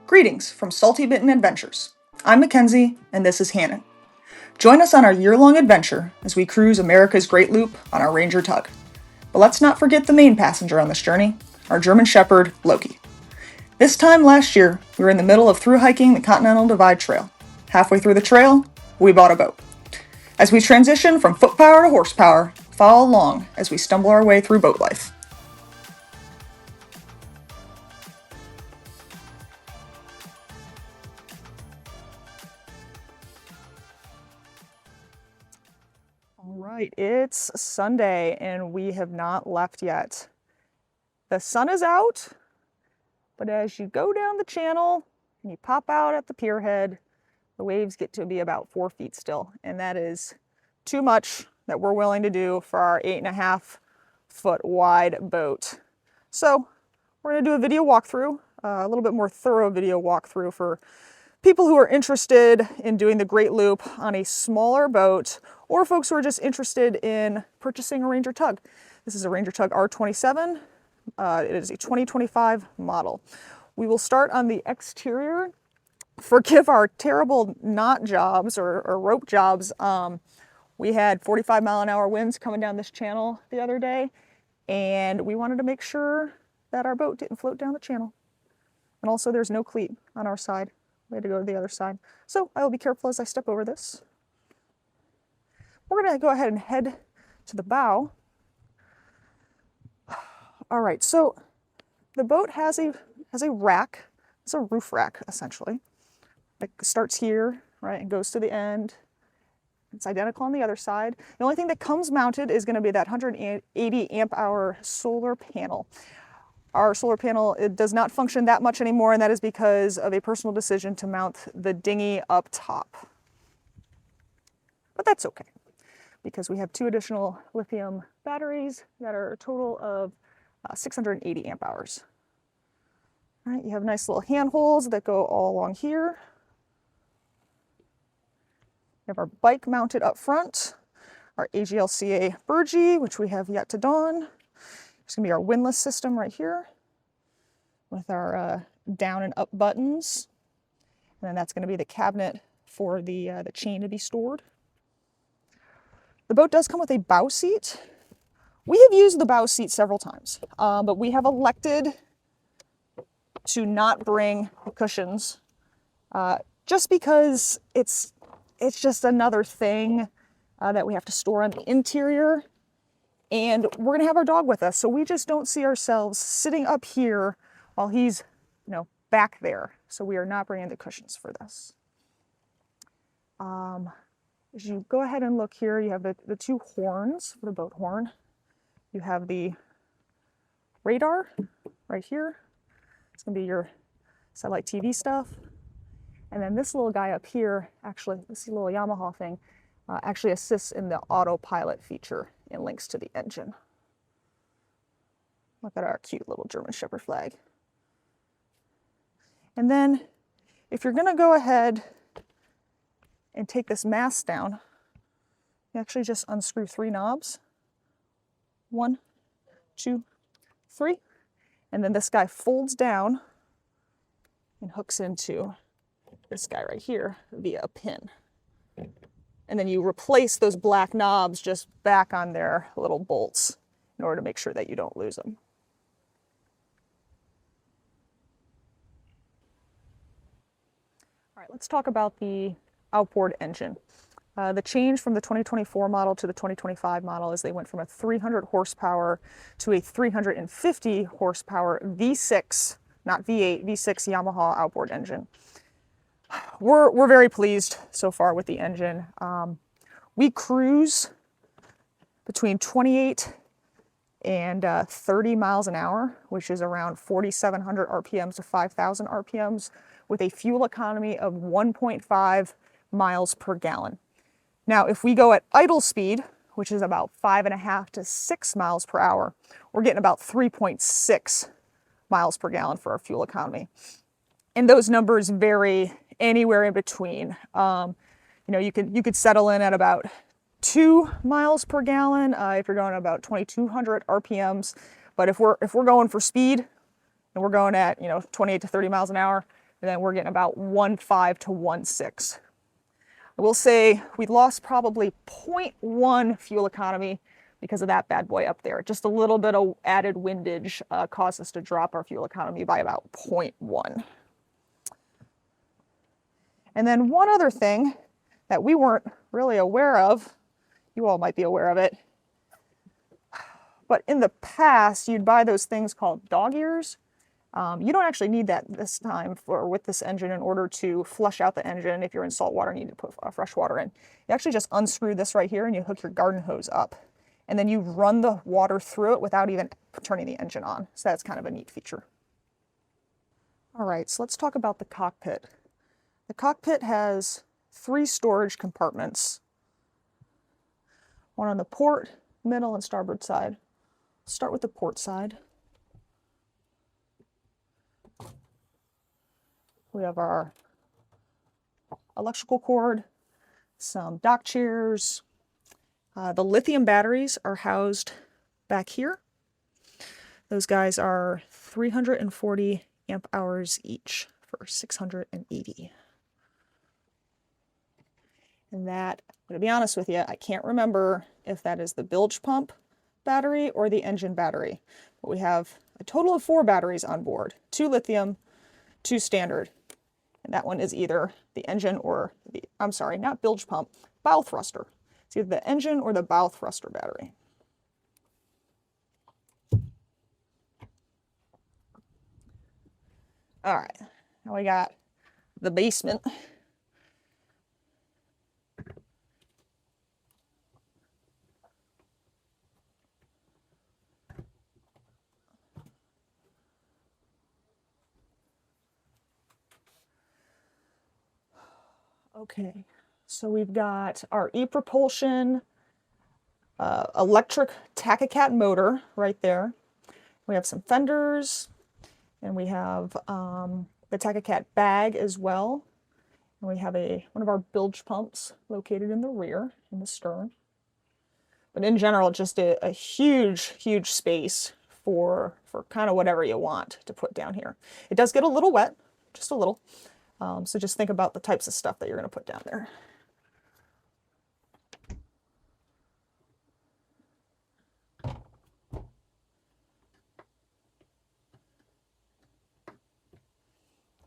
Greetings from Salty Bitten Adventures. I'm Mackenzie, and this is Hannon. Join us on our year-long adventure as we cruise America's Great Loop on our Ranger Tug. But let's not forget the main passenger on this journey, our German Shepherd, Loki. This time last year, we were in the middle of thru-hiking the Continental Divide Trail. Halfway through the trail, we bought a boat. As we transition from foot power to horsepower, follow along as we stumble our way through boat life. Alright, it's Sunday and we have not left yet. The sun is out, but as you go down the channel and you pop out at the pier head, the waves get to be about 4 feet still, and that is too much that we're willing to do for our 8.5 foot wide boat. So we're going to do a video walkthrough, a little bit more thorough video walkthrough for people who are interested in doing the Great Loop on a smaller boat, or folks who are just interested in purchasing a Ranger Tug. This is a Ranger Tug R27. It is a 2025 model. We will start on the exterior. Forgive our terrible knot jobs or rope jobs. We had 45-mile-an-hour winds coming down this channel the other day, and we wanted to make sure that our boat didn't float down the channel. And also there's no cleat on our side. We had to go to the other side. So I will be careful as I step over this. We're going to go ahead and head to the bow. All right, so the boat has a rack. It's a roof rack, essentially. It starts here, right, and goes to the end. It's identical on the other side. The only thing that comes mounted is going to be that 180 amp hour solar panel. Our solar panel, it does not function that much anymore, and that is because of a personal decision to mount the dinghy up top. But that's okay, because we have 2 additional lithium batteries that are a total of 680 amp hours. All right, you have nice little handholds that go all along here. We have our bike mounted up front, our AGLCA Burgee, which we have yet to don. There's going to be our windlass system right here with our down and up buttons. And then that's going to be the cabinet for the chain to be stored. The boat does come with a bow seat. We have used the bow seat several times, but we have elected to not bring the cushions just because it's just another thing that we have to store on the interior, and we're gonna have our dog with us, so we just don't see ourselves sitting up here while he's, back there. So we are not bringing the cushions for this. As you go ahead and look here, you have the 2 horns for the boat horn. You have the radar right here. It's gonna be your satellite TV stuff. And then this little guy up here, actually, this little Yamaha thing, actually assists in the autopilot feature and links to the engine. Look at our cute little German Shepherd flag. And then, if you're gonna go ahead and take this mast down, you actually just unscrew 3 knobs. 1, 2, 3. And then this guy folds down and hooks into this guy right here via a pin. And then you replace those black knobs just back on their little bolts in order to make sure that you don't lose them. All right, let's talk about the outboard engine. The change from the 2024 model to the 2025 model is they went from a 300 horsepower to a 350 horsepower V6, not V8, V6 Yamaha outboard engine. We're very pleased so far with the engine. We cruise between 28 and 30 miles an hour, which is around 4,700 RPMs to 5,000 RPMs, with a fuel economy of 1.5 miles per gallon. Now, if we go at idle speed, which is about 5.5 to 6 miles per hour, we're getting about 3.6 miles per gallon for our fuel economy. And those numbers vary anywhere in between. You could settle in at about 2 miles per gallon if you're going at about 2,200 RPMs. But if we're going for speed and we're going at 28 to 30 miles an hour, And then we're getting about 1.5 to 1.6. I will say we lost probably 0.1 fuel economy because of that bad boy up there. Just a little bit of added windage caused us to drop our fuel economy by about 0.1. And then one other thing that we weren't really aware of, you all might be aware of it, but in the past you'd buy those things called dog ears. You don't actually need that this time with this engine in order to flush out the engine. If you're in salt water and you need to put fresh water in. You actually just unscrew this right here and you hook your garden hose up. And then you run the water through it without even turning the engine on. So that's kind of a neat feature. All right, so let's talk about the cockpit. The cockpit has 3 storage compartments. One on the port, middle, and starboard side. Let's start with the port side. We have our electrical cord, some dock chairs. The lithium batteries are housed back here. Those guys are 340 amp hours each for 680. And that, I'm going to be honest with you, I can't remember if that is the bilge pump battery or the engine battery. But we have a total of 4 batteries on board, 2 lithium, 2 standard. And that one is either the engine or the, I'm sorry, not bilge pump, bow thruster. It's either the engine or the bow thruster battery. All right, now we got the basement. Okay, so we've got our e-propulsion electric Tachycat motor right there. We have some fenders, and we have the Tachycat bag as well. And we have one of our bilge pumps located in the rear, in the stern. But in general, just a huge, huge space for kind of whatever you want to put down here. It does get a little wet, just a little. So just think about the types of stuff that you're going to put down there. All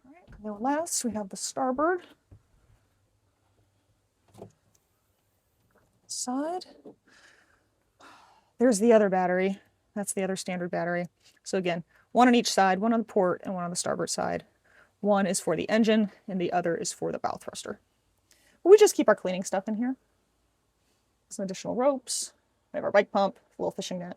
right, and then last we have the starboard side. There's the other battery. That's the other standard battery. So again, one on each side, one on the port and one on the starboard side. One is for the engine and the other is for the bow thruster. But we just keep our cleaning stuff in here. Some additional ropes. We have our bike pump, a little fishing net.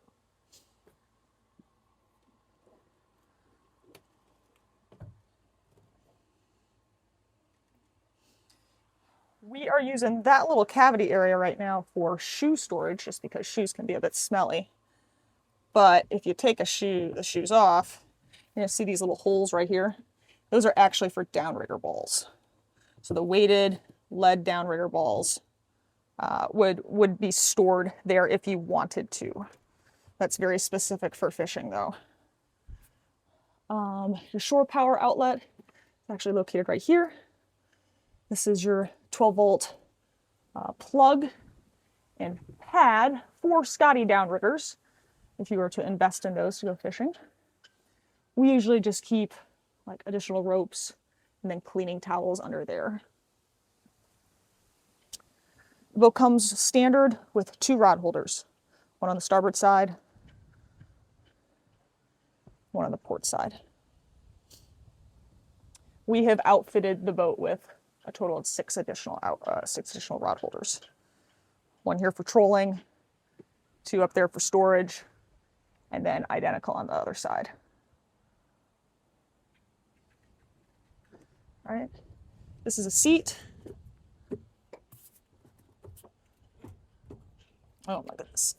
We are using that little cavity area right now for shoe storage, just because shoes can be a bit smelly. But if you take the shoes off, you're gonna see these little holes right here. Those are actually for downrigger balls. So the weighted lead downrigger balls would be stored there if you wanted to. That's very specific for fishing though. Your shore power outlet is actually located right here. This is your 12-volt plug and pad for Scotty downriggers, if you were to invest in those to go fishing. We usually just keep like additional ropes and then cleaning towels under there. The boat comes standard with 2 rod holders, one on the starboard side, one on the port side. We have outfitted the boat with a total of 6 additional rod holders. One here for trolling, 2 up there for storage, and then identical on the other side. All right, this is a seat. Oh my goodness.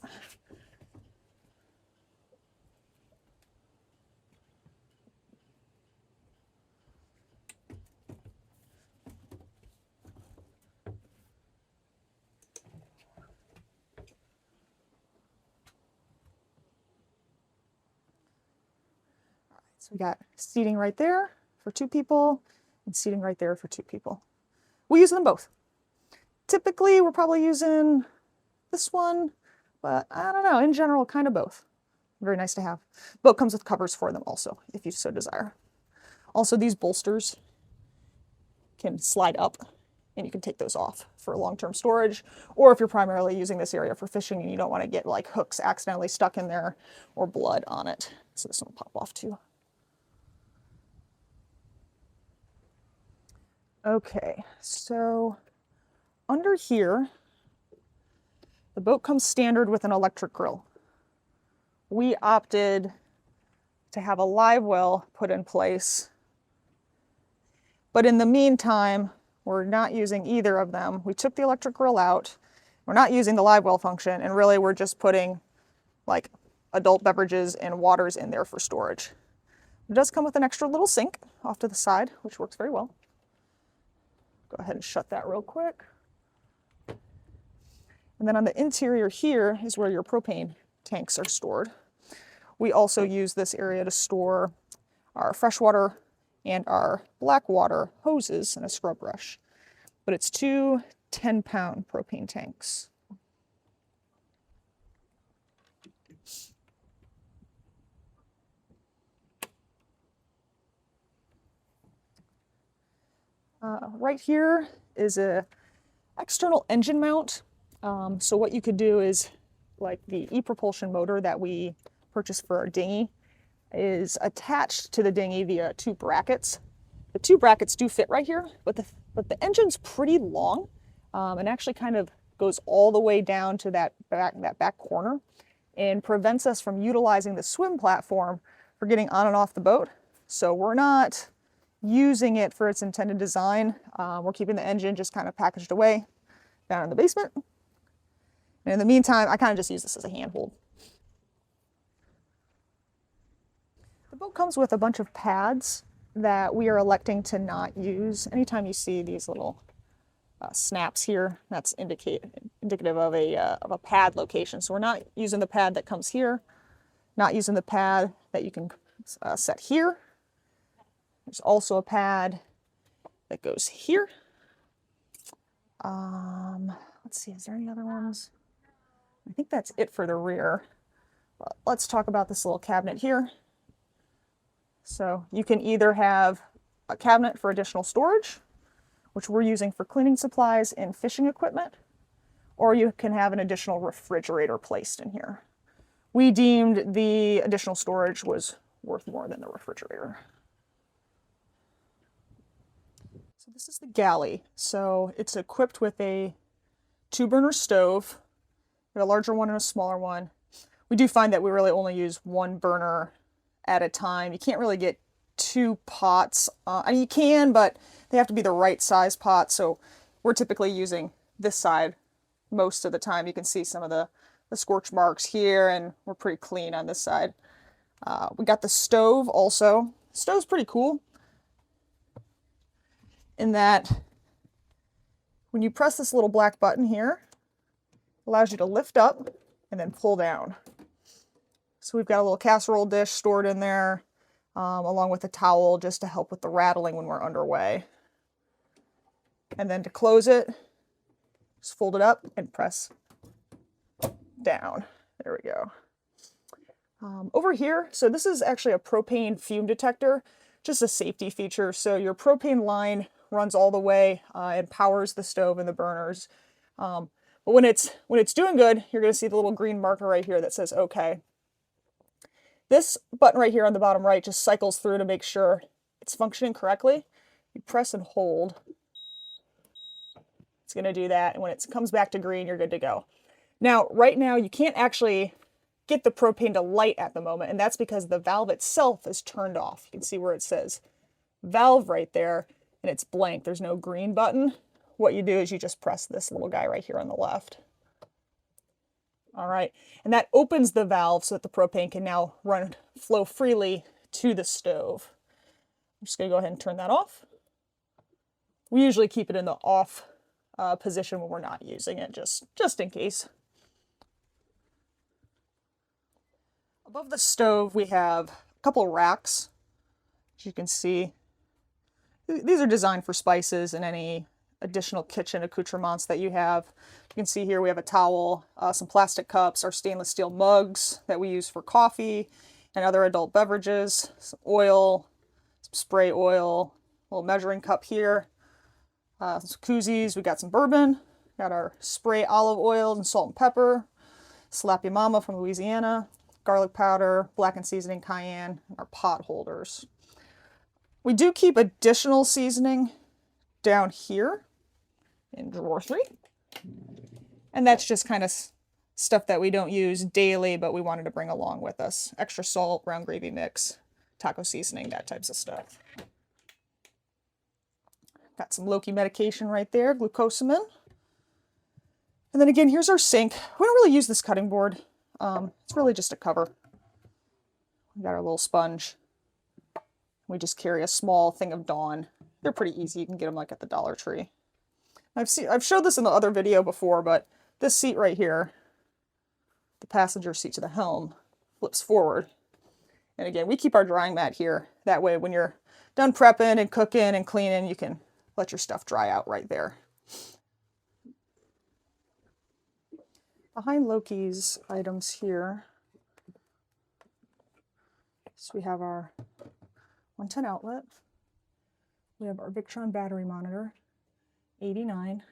So we got seating right there for 2 people, and seating right there for 2 people. We use them both. Typically, we're probably using this one, but I don't know, in general, kind of both. Very nice to have. Boat comes with covers for them also, if you so desire. Also, these bolsters can slide up, and you can take those off for long-term storage, or if you're primarily using this area for fishing and you don't want to get like hooks accidentally stuck in there or blood on it. So this one will pop off too. Okay, so under here, the boat comes standard with an electric grill. We opted to have a live well put in place, but in the meantime, we're not using either of them. We took the electric grill out. We're not using the live well function, and really we're just putting like adult beverages and waters in there for storage. It does come with an extra little sink off to the side, which works very well. Go ahead and shut that real quick. And then on the interior here is where your propane tanks are stored. We also use this area to store our freshwater and our black water hoses and a scrub brush. But it's 2 10-pound propane tanks. Right here is a external engine mount. So what you could do is, like the e-propulsion motor that we purchased for our dinghy is attached to the dinghy via 2 brackets. The 2 brackets do fit right here, but the engine's pretty long and actually kind of goes all the way down to that back corner and prevents us from utilizing the swim platform for getting on and off the boat. So we're not using it for its intended design. We're keeping the engine just kind of packaged away down in the basement. And in the meantime, I kind of just use this as a handhold. The boat comes with a bunch of pads that we are electing to not use. Anytime you see these little snaps here, that's indicative of a pad location. So we're not using the pad that comes here, not using the pad that you can set here. There's also a pad that goes here. Let's see, is there any other ones? I think that's it for the rear. But let's talk about this little cabinet here. So you can either have a cabinet for additional storage, which we're using for cleaning supplies and fishing equipment, or you can have an additional refrigerator placed in here. We deemed the additional storage was worth more than the refrigerator. So this is the galley. So it's equipped with a 2-burner stove, a larger one and a smaller one. We do find that we really only use 1 burner at a time. You can't really get 2 pots. I mean, you can, but they have to be the right size pot. So we're typically using this side most of the time. You can see some of the scorch marks here, and we're pretty clean on this side. We got the stove also. The stove's pretty cool in that when you press this little black button here, it allows you to lift up and then pull down. So we've got a little casserole dish stored in there, along with a towel just to help with the rattling when we're underway. And then to close it, just fold it up and press down. There we go. Over here, so this is actually a propane fume detector, just a safety feature. So your propane line runs all the way and powers the stove and the burners. But when it's doing good, you're going to see the little green marker right here that says OK. This button right here on the bottom right just cycles through to make sure it's functioning correctly. You press and hold. It's going to do that, and when it comes back to green, you're good to go. Now, right now, you can't actually get the propane to light at the moment, and that's because the valve itself is turned off. You can see where it says valve right there, and it's blank. There's no green button. What you do is you just press this little guy right here on the left. All right, and that opens the valve so that the propane can now flow freely to the stove. I'm just going to go ahead and turn that off. We usually keep it in the off position when we're not using it, just in case. Above the stove, we have a couple racks, as you can see. These are designed for spices and any additional kitchen accoutrements that you have. You can see here we have a towel, some plastic cups, our stainless steel mugs that we use for coffee and other adult beverages, some oil, some spray oil, a little measuring cup here, some koozies. We got some bourbon, got our spray olive oil and salt and pepper, Slap Ya Mama from Louisiana, garlic powder, blackened seasoning, cayenne, and our pot holders. We do keep additional seasoning down here in drawer 3. And that's just kind of stuff that we don't use daily, but we wanted to bring along with us. Extra salt, brown gravy mix, taco seasoning, that types of stuff. Got some Loki medication right there, glucosamine. And then again, here's our sink. We don't really use this cutting board. It's really just a cover. We got our little sponge. We just carry a small thing of Dawn. They're pretty easy. You can get them like at the Dollar Tree. I've showed this in the other video before, but this seat right here, the passenger seat to the Helm, flips forward. And again, we keep our drying mat here. That way when you're done prepping and cooking and cleaning, you can let your stuff dry out right there. Behind Loki's items here, so we have our 110 outlet. We have our Victron battery monitor, 89.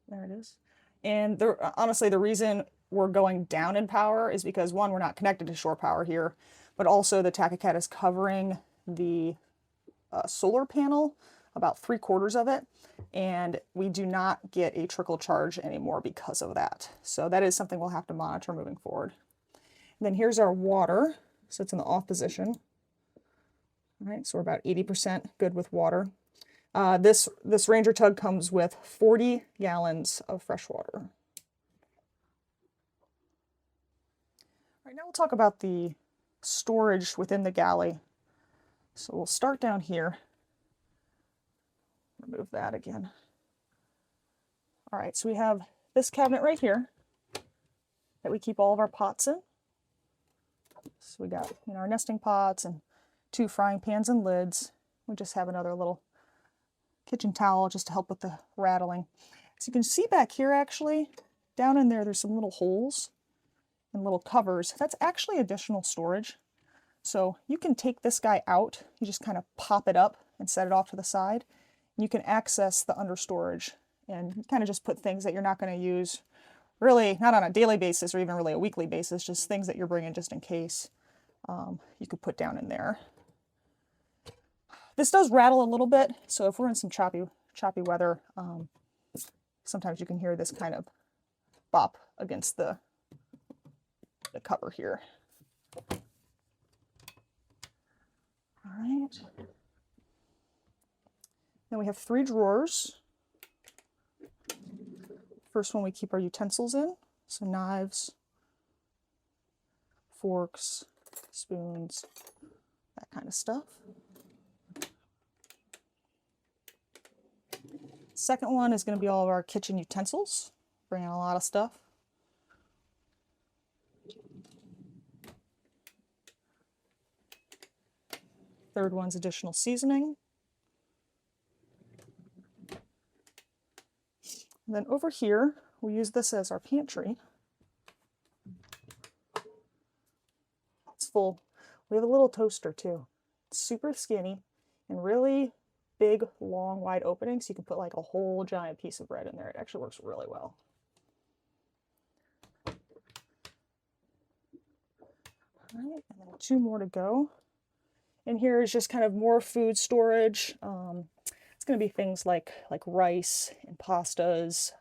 There it is. And honestly, the reason we're going down in power is because, one, we're not connected to shore power here, but also the Tachycat is covering the solar panel, about 3/4 of it, and we do not get a trickle charge anymore because of that. So that is something we'll have to monitor moving forward. And then here's our water. So it's in the off position. All right, so we're about 80% good with water. This Ranger Tug comes with 40 gallons of fresh water. All right, now we'll talk about the storage within the galley. So we'll start down here. Remove that again. All right, so we have this cabinet right here that we keep all of our pots in. So we got, our nesting pots and 2 frying pans and lids. We just have another little kitchen towel just to help with the rattling. So you can see back here, actually, down in there, there's some little holes and little covers. That's actually additional storage. So you can take this guy out. You just kind of pop it up and set it off to the side. And you can access the under storage and kind of just put things that you're not going to use really, not on a daily basis or even really a weekly basis, just things that you're bringing just in case. You could put down in there. This does rattle a little bit, so if we're in some choppy weather, sometimes you can hear this kind of bop against the cover here. All right. Then we have 3 drawers. First one we keep our utensils in, so knives, forks, spoons, that kind of stuff. Second one is going to be all of our kitchen utensils, bringing a lot of stuff. Third one's additional seasoning. And then over here, we use this as our pantry. It's full. We have a little toaster too. It's super skinny and really big, long, wide opening, so you can put like a whole giant piece of bread in there. It actually works really well. All right, and then 2 more to go. And here is just kind of more food storage. It's going to be things like rice and pastas,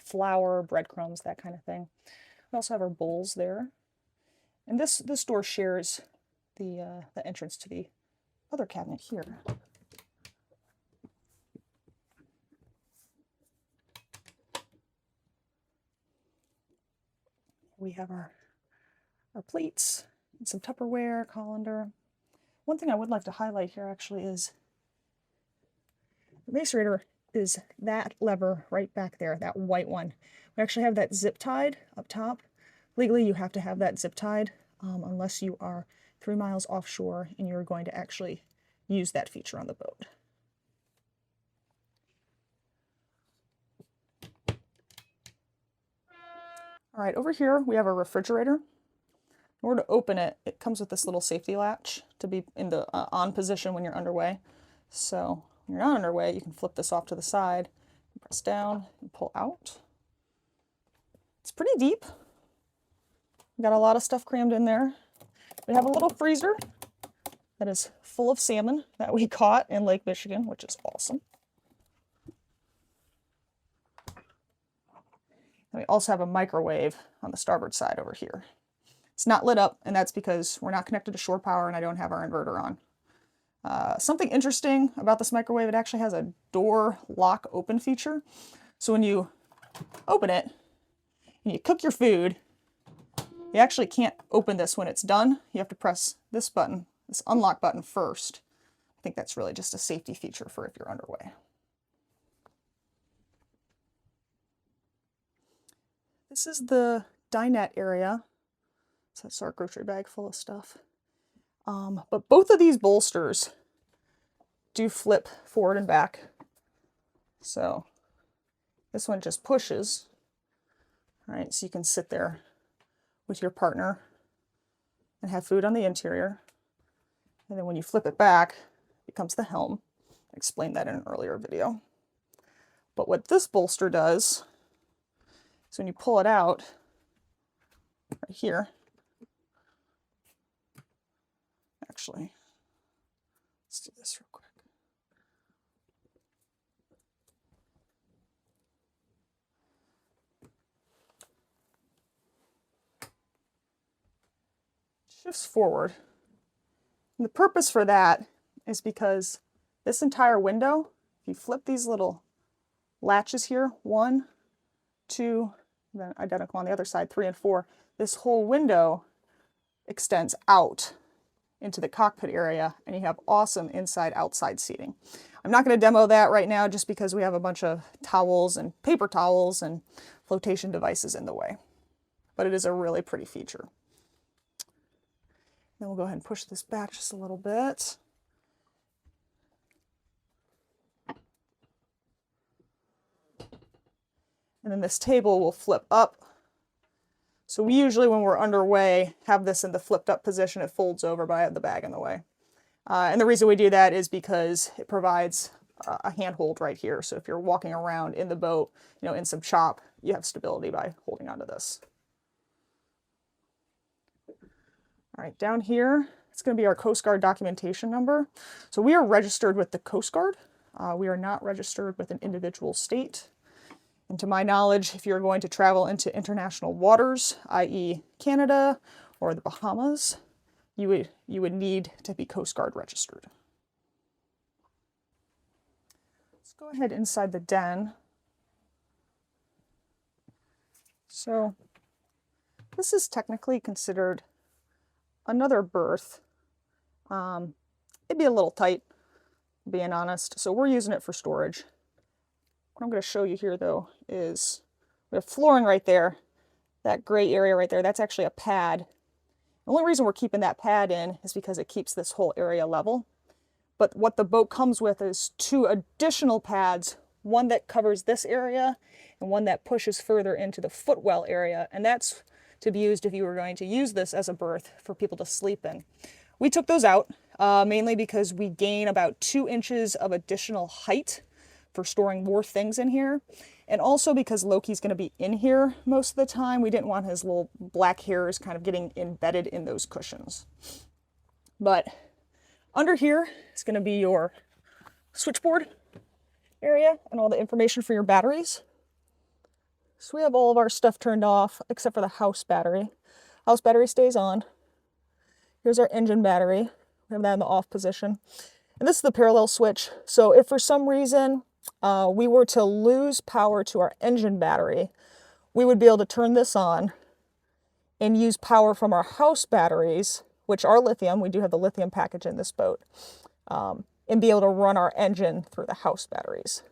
flour, breadcrumbs, that kind of thing. We also have our bowls there. And this door shares the entrance to the other cabinet here. We have our plates and some Tupperware, colander. One thing I would like to highlight here actually is the macerator is that lever right back there, that white one. We actually have that zip tied up top. Legally, you have to have that zip tied unless you are 3 miles offshore and you're going to actually use that feature on the boat. All right, over here we have a refrigerator. In order to open it, it comes with this little safety latch to be in the on position when you're underway. So when you're not underway, you can flip this off to the side, press down, and pull out. It's pretty deep. We got a lot of stuff crammed in there. We have a little freezer that is full of salmon that we caught in Lake Michigan, which is awesome. And we also have a microwave on the starboard side over here. It's not lit up, and that's because we're not connected to shore power and I don't have our inverter on. Something interesting about this microwave, it actually has a door lock open feature. So when you open it and you cook your food, you actually can't open this when it's done. You have to press this button, this unlock button first. I think that's really just a safety feature for if you're underway. This is the dinette area. So that's our grocery bag full of stuff. But both of these bolsters do flip forward and back. So this one just pushes. All right, so you can sit there with your partner and have food on the interior. And then when you flip it back, it becomes the helm. I explained that in an earlier video. But what this bolster does is when you pull it out right here, actually, let's do this real quick. Shifts forward. And the purpose for that is because this entire window, if you flip these little latches here, 1, 2, then identical on the other side, 3 and 4, this whole window extends out into the cockpit area, and you have awesome inside-outside seating. I'm not going to demo that right now just because we have a bunch of towels and paper towels and flotation devices in the way. But it is a really pretty feature. Then we'll go ahead and push this back just a little bit. And then this table will flip up. So we usually, when we're underway, have this in the flipped up position. It folds over, but I have the bag in the way. And the reason we do that is because it provides a handhold right here. So if you're walking around in the boat, you know, in some chop, you have stability by holding onto this. All right, down here, it's going to be our Coast Guard documentation number. So we are registered with the Coast Guard. We are not registered with an individual state. And to my knowledge, if you're going to travel into international waters, i.e. Canada or the Bahamas, you would need to be Coast Guard registered. Let's go ahead inside the den. So this is technically considered another berth. It'd be a little tight, being honest, so we're using it for storage. What I'm going to show you here, though, is we have flooring right there. That gray area right there, that's actually a pad. The only reason we're keeping that pad in is because it keeps this whole area level. But what the boat comes with is 2 additional pads, one that covers this area and one that pushes further into the footwell area. And that's to be used if you were going to use this as a berth for people to sleep in. We took those out mainly because we gain about 2 inches of additional height for storing more things in here. And also because Loki's going to be in here most of the time, we didn't want his little black hairs kind of getting embedded in those cushions. But under here is going to be your switchboard area and all the information for your batteries. So we have all of our stuff turned off except for the house battery. House battery stays on. Here's our engine battery. We have that in the off position. And this is the parallel switch. So if for some reason we were to lose power to our engine battery, we would be able to turn this on and use power from our house batteries, which are lithium. We do have the lithium package in this boat, and be able to run our engine through the house batteries.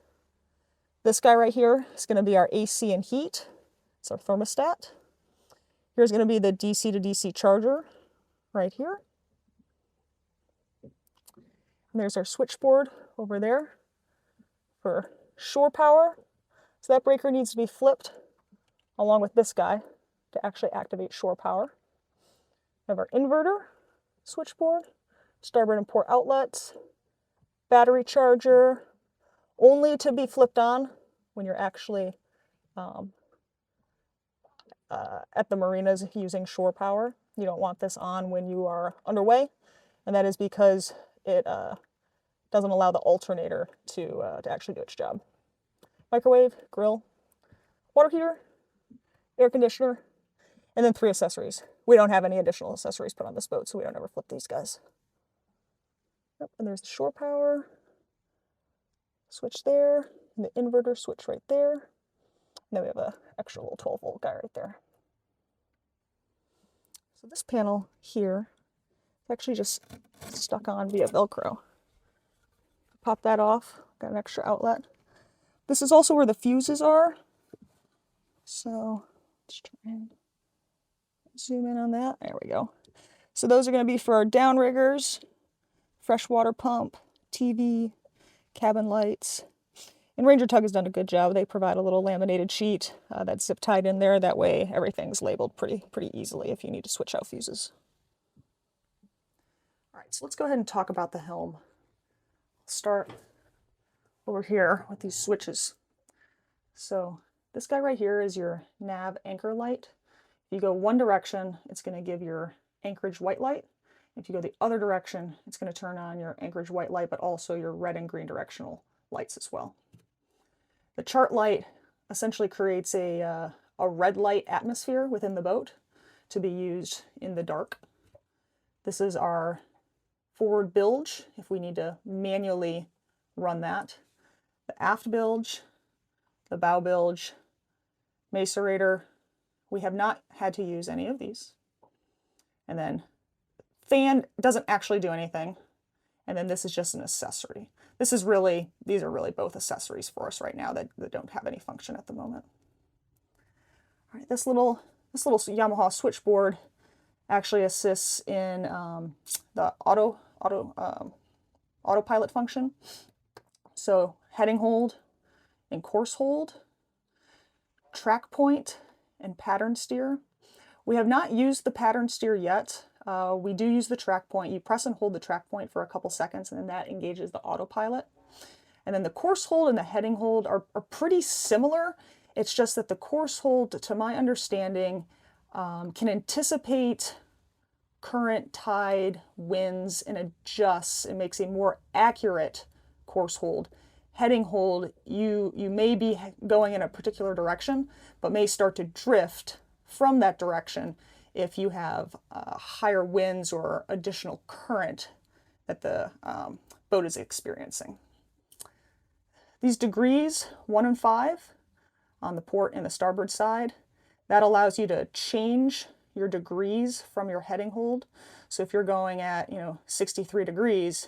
This guy right here is going to be our AC and heat. It's our thermostat. Here's going to be the DC to DC charger right here. And there's our switchboard over there for shore power. So that breaker needs to be flipped along with this guy to actually activate shore power. We have our inverter switchboard, starboard and port outlets, battery charger, only to be flipped on when you're actually at the marinas using shore power. You don't want this on when you are underway, and that is because it doesn't allow the alternator to actually do its job. Microwave, grill, water heater, air conditioner, and then 3 accessories. We don't have any additional accessories put on this boat, so we don't ever flip these guys. Yep, and there's the shore power switch there, and the inverter switch right there. And then we have an extra little 12-volt guy right there. So this panel here is actually just stuck on via Velcro. Pop that off, got an extra outlet. This is also where the fuses are. So let's try and zoom in on that. There we go. So those are going to be for our downriggers, freshwater pump, TV, cabin lights. And Ranger Tug has done a good job. They provide a little laminated sheet that's zip tied in there. That way everything's labeled pretty easily if you need to switch out fuses. All right, so let's go ahead and talk about the helm. Let's start over here with these switches. So this guy right here is your nav anchor light. If you go one direction, it's going to give your anchorage white light. If you go the other direction, it's going to turn on your anchorage white light, but also your red and green directional lights as well. The chart light essentially creates a red light atmosphere within the boat to be used in the dark. This is our forward bilge, if we need to manually run that. The aft bilge, the bow bilge, macerator. We have not had to use any of these. And then fan doesn't actually do anything. And then this is just an accessory. These are really both accessories for us right now that don't have any function at the moment. All right, this little Yamaha switchboard actually assists in the autopilot function. So heading hold and course hold, track point, and pattern steer. We have not used the pattern steer yet. We do use the track point. You press and hold the track point for a couple seconds, and then that engages the autopilot. And then the course hold and the heading hold are pretty similar. It's just that the course hold, to my understanding, can anticipate current, tide, winds, and adjusts. It makes a more accurate course hold. Heading hold, you may be going in a particular direction, but may start to drift from that direction if you have higher winds or additional current that the boat is experiencing. These degrees, 1 and 5, on the port and the starboard side, that allows you to change your degrees from your heading hold. So if you're going at 63 degrees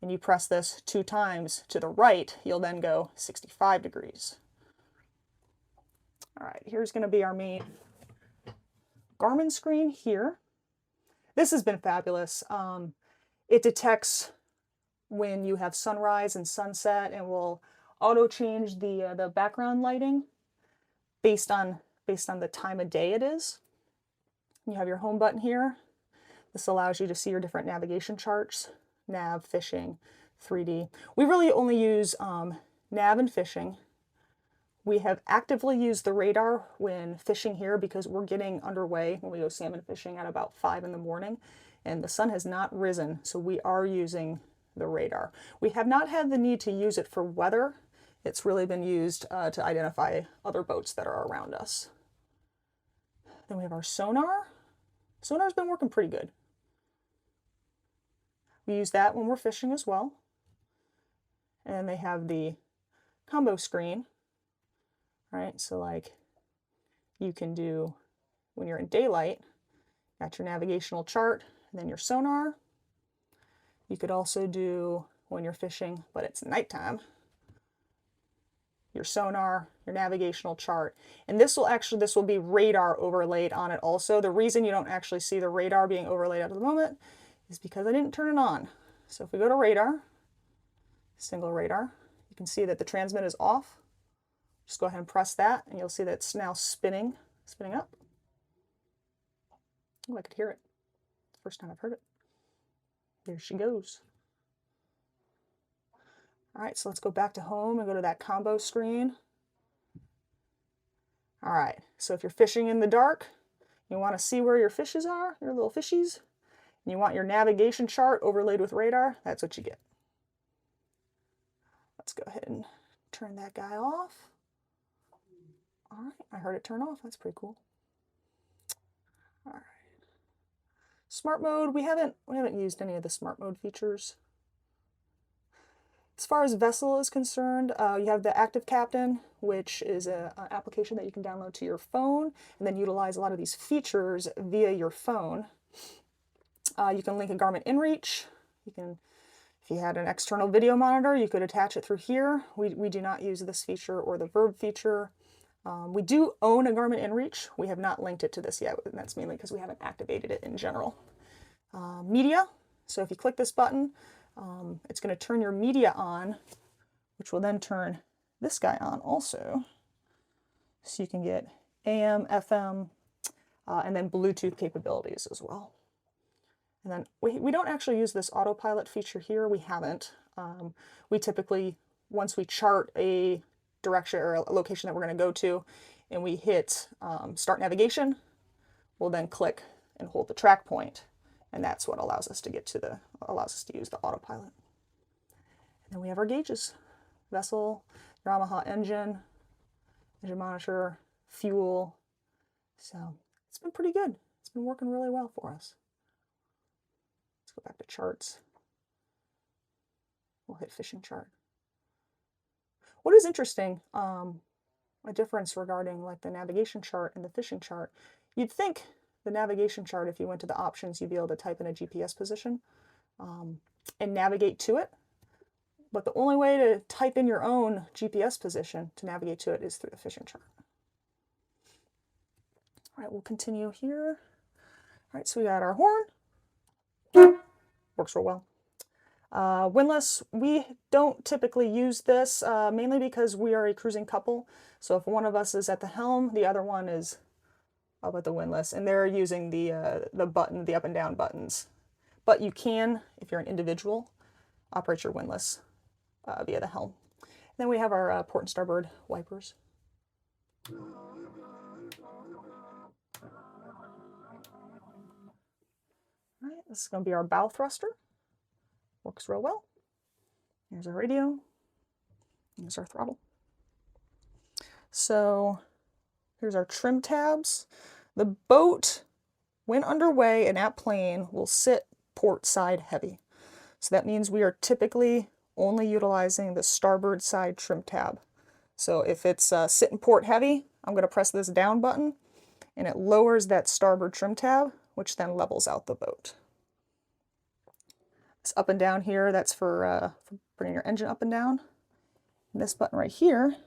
and you press this 2 times to the right, you'll then go 65 degrees. All right, here's going to be our main Garmin screen here. This has been fabulous. It detects when you have sunrise and sunset and will auto change the background lighting based on the time of day it is. You have your home button here. This allows you to see your different navigation charts, nav, fishing, 3D. We really only use nav and fishing. We have actively used the radar when fishing here because we're getting underway when we go salmon fishing at about 5 in the morning and the sun has not risen, so we are using the radar. We have not had the need to use it for weather. It's really been used to identify other boats that are around us. Then we have our sonar. Sonar's been working pretty good. We use that when we're fishing as well. And they have the combo screen. Right, so like you can do when you're in daylight, got your navigational chart, and then your sonar. You could also do when you're fishing, but it's nighttime, your sonar, your navigational chart. And this will be radar overlaid on it also. The reason you don't actually see the radar being overlaid at the moment is because I didn't turn it on. So if we go to radar, single radar, you can see that the transmit is off. Just go ahead and press that, and you'll see that it's now spinning up. Oh, I could hear it. It's the first time I've heard it. There she goes. All right, so let's go back to home and go to that combo screen. All right, so if you're fishing in the dark, you want to see where your fishes are, your little fishies, and you want your navigation chart overlaid with radar, that's what you get. Let's go ahead and turn that guy off. All right, I heard it turn off. That's pretty cool. All right. Smart mode, we haven't used any of the smart mode features. As far as vessel is concerned, you have the Active Captain, which is an application that you can download to your phone and then utilize a lot of these features via your phone. You can link a Garmin inReach. You can, if you had an external video monitor, you could attach it through here. We do not use this feature or the Verb feature. We do own a Garmin inReach. We have not linked it to this yet, and that's mainly because we haven't activated it in general. Media, so if you click this button, it's going to turn your media on, which will then turn this guy on also. So you can get AM, FM, and then Bluetooth capabilities as well. And then we don't actually use this autopilot feature here. We haven't. We typically, once we chart a direction or a location that we're going to go to, and we hit start navigation, we'll then click and hold the track point, and that's what allows us to use the autopilot. And then we have our gauges: vessel, Yamaha engine monitor, fuel. So it's been pretty good. It's been working really well for us. Let's go back to charts. We'll hit fishing chart. What is interesting, a difference regarding like the navigation chart and the fishing chart, you'd think the navigation chart, if you went to the options, you'd be able to type in a GPS position and navigate to it. But the only way to type in your own GPS position to navigate to it is through the fishing chart. All right, we'll continue here. All right, so we got our horn. Works real well. Windlass, we don't typically use this, mainly because we are a cruising couple. So if one of us is at the helm, the other one is up at the windlass, and they're using the up and down buttons. But you can, if you're an individual, operate your windlass via the helm. And then we have our port and starboard wipers. All right, this is going to be our bow thruster. Works real well. Here's our radio. Here's our throttle. So here's our trim tabs. The boat, when underway and at plane, will sit port side heavy. So that means we are typically only utilizing the starboard side trim tab. So if it's sitting port heavy, I'm going to press this down button, and it lowers that starboard trim tab, which then levels out the boat. This up and down here, that's for bringing your engine up and down. And this button right here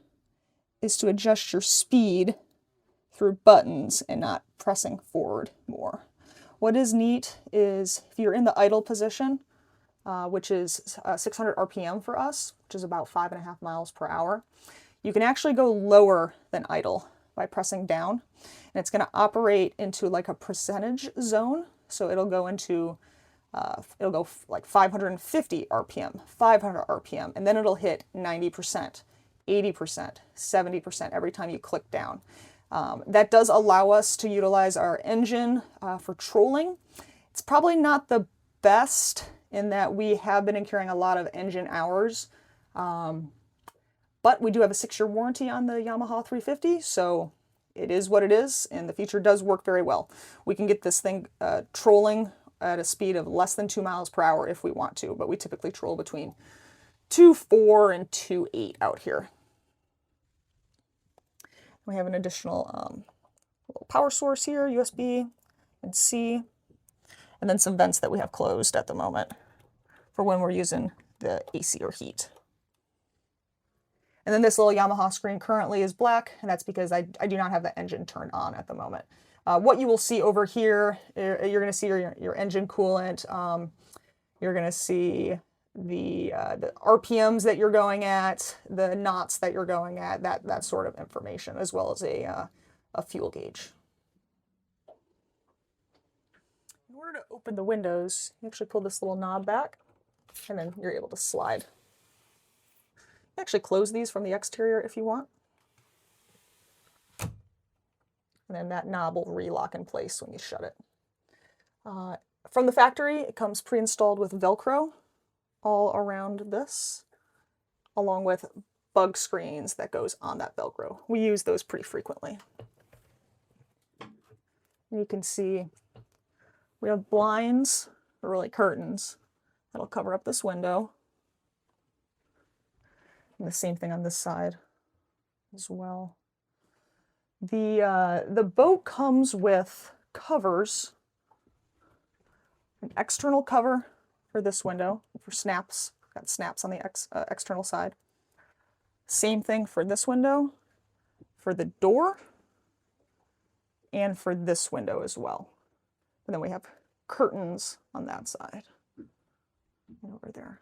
is to adjust your speed through buttons and not pressing forward more. What is neat is if you're in the idle position, which is 600 RPM for us, which is about 5.5 miles per hour, you can actually go lower than idle by pressing down, and it's going to operate into like a percentage zone. So it'll go into like 550 RPM, 500 RPM, and then it'll hit 90%, 80%, 70% every time you click down. That does allow us to utilize our engine for trolling. It's probably not the best in that we have been incurring a lot of engine hours, but we do have a 6-year warranty on the Yamaha 350, so it is what it is, and the feature does work very well. We can get this thing trolling at a speed of less than 2 miles per hour if we want to, but we typically troll between 2.4 and 2.8 out here. We have an additional little power source here, USB and C, and then some vents that we have closed at the moment for when we're using the AC or heat. And then this little Yamaha screen currently is black, and that's because I do not have the engine turned on at the moment. What you will see over here, you're going to see your engine coolant, You're going to see the RPMs that you're going at, the knots that you're going at, that sort of information, as well as a fuel gauge. In order to open the windows, you actually pull this little knob back, and then you're able to slide. You can actually close these from the exterior if you want. And then that knob will re-lock in place when you shut it. From the factory, it comes pre-installed with Velcro all around this, along with bug screens that goes on that Velcro. We use those pretty frequently. And you can see we have blinds, or really curtains, that'll cover up this window. And the same thing on this side as well. The boat comes with covers, an external cover for this window, for snaps. Got snaps on the external side. Same thing for this window, for the door, and for this window as well. And then we have curtains on that side and over there.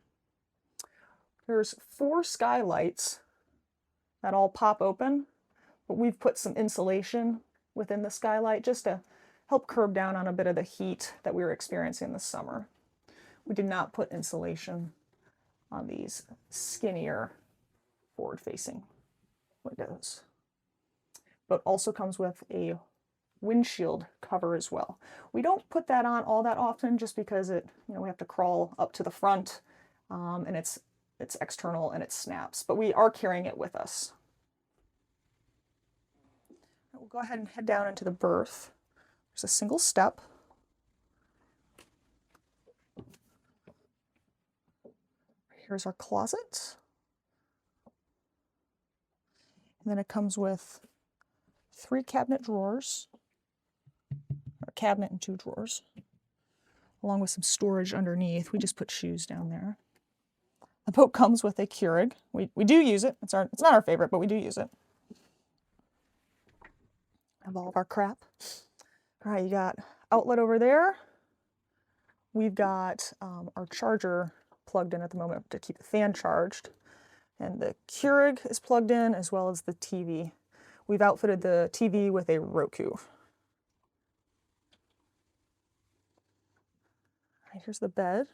There's 4 skylights that all pop open, but we've put some insulation within the skylight just to help curb down on a bit of the heat that we were experiencing this summer. We did not put insulation on these skinnier forward-facing windows. But also comes with a windshield cover as well. We don't put that on all that often just because we have to crawl up to the front, and it's external and it snaps, but we are carrying it with us. We'll go ahead and head down into the berth. There's a single step. Here's our closet. And then it comes with 3 cabinet drawers, or cabinet and 2 drawers, along with some storage underneath. We just put shoes down there. The boat comes with a Keurig. We do use it. It's not our favorite, but we do use it. Have all of our crap. All right, you got outlet over there. We've got our charger plugged in at the moment to keep the fan charged. And the Keurig is plugged in, as well as the TV. We've outfitted the TV with a Roku. Right, here's the bed.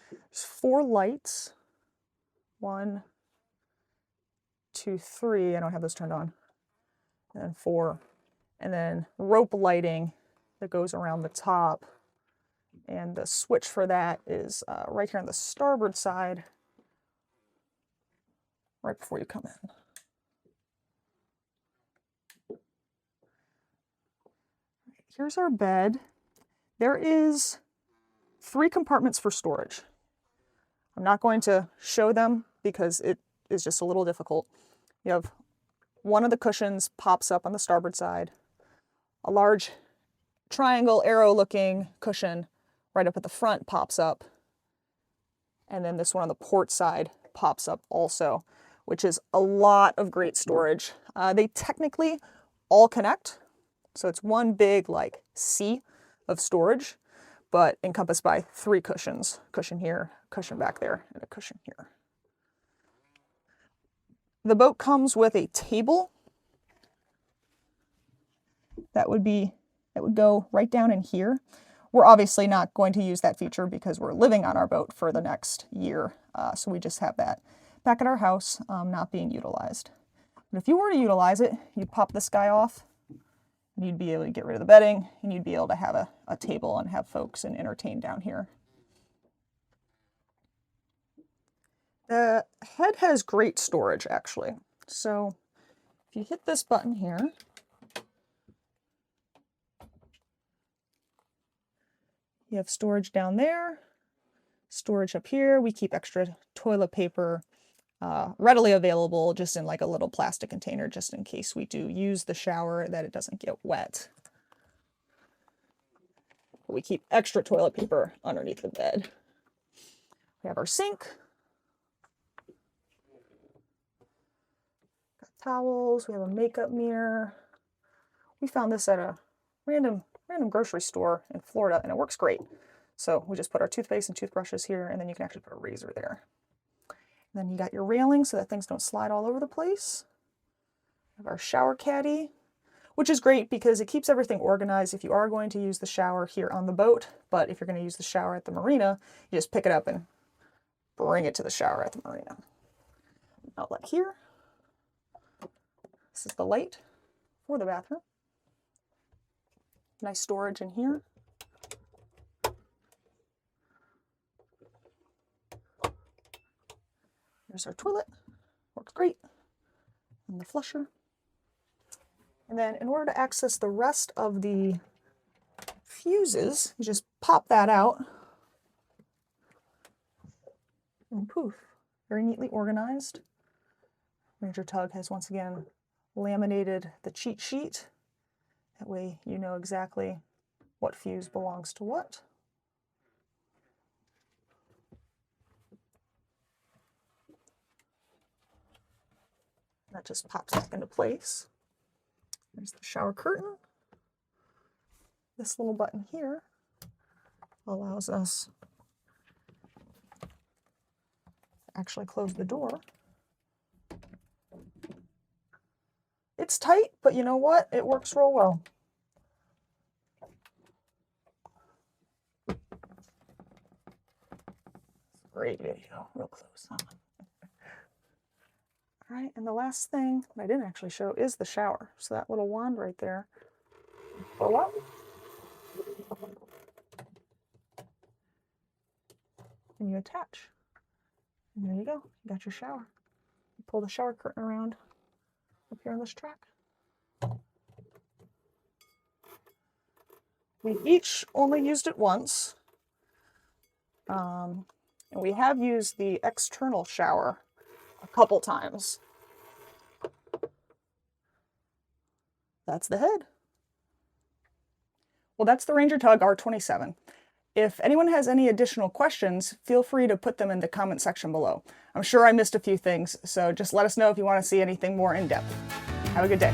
There's 4 lights. 1, 2, 3. I don't have those turned on. And then 4. And then rope lighting that goes around the top. And the switch for that is right here on the starboard side, right before you come in. Here's our bed. There is 3 compartments for storage. I'm not going to show them because it is just a little difficult. You have one of the cushions pops up on the starboard side, a large triangle arrow looking cushion right up at the front pops up, and then this one on the port side pops up also, which is a lot of great storage. They technically all connect, so it's one big like sea of storage, but encompassed by 3 cushions. Cushion here, cushion back there, and a cushion here. The boat comes with a table that would go right down in here. We're obviously not going to use that feature because we're living on our boat for the next year, so we just have that back at our house, not being utilized. But if you were to utilize it, you'd pop this guy off, and you'd be able to get rid of the bedding, and you'd be able to have a table and have folks and entertain down here. The head has great storage, actually. So if you hit this button here, you have storage down there, storage up here. We keep extra toilet paper readily available, just in like a little plastic container, just in case we do use the shower, that it doesn't get wet. We keep extra toilet paper underneath the bed. We have our sink. Got towels. We have a makeup mirror. We found this at a random grocery store in Florida, and it works great. So we just put our toothpaste and toothbrushes here, and then you can actually put a razor there. And then you got your railing so that things don't slide all over the place. We have our shower caddy, which is great because it keeps everything organized if you are going to use the shower here on the boat. But if you're going to use the shower at the marina, you just pick it up and bring it to the shower at the marina. Outlet here. This is the light for the bathroom. Nice storage in here. There's our toilet. Works great. And the flusher. And then in order to access the rest of the fuses, you just pop that out. And poof, very neatly organized. Ranger Tug has once again laminated the cheat sheet. That way you know exactly what fuse belongs to what. That just pops back into place. There's the shower curtain. This little button here allows us to actually close the door. It's tight, but you know what? It works real well. Great video, real close. All right, and the last thing that I didn't actually show is the shower. So that little wand right there, pull up, and you attach. And there you go, you got your shower. You pull the shower curtain around up here on this track. We each only used it once. And we have used the external shower a couple times. That's the head. Well, that's the Ranger Tug R27. If anyone has any additional questions, feel free to put them in the comment section below. I'm sure I missed a few things, so just let us know if you want to see anything more in depth. Have a good day.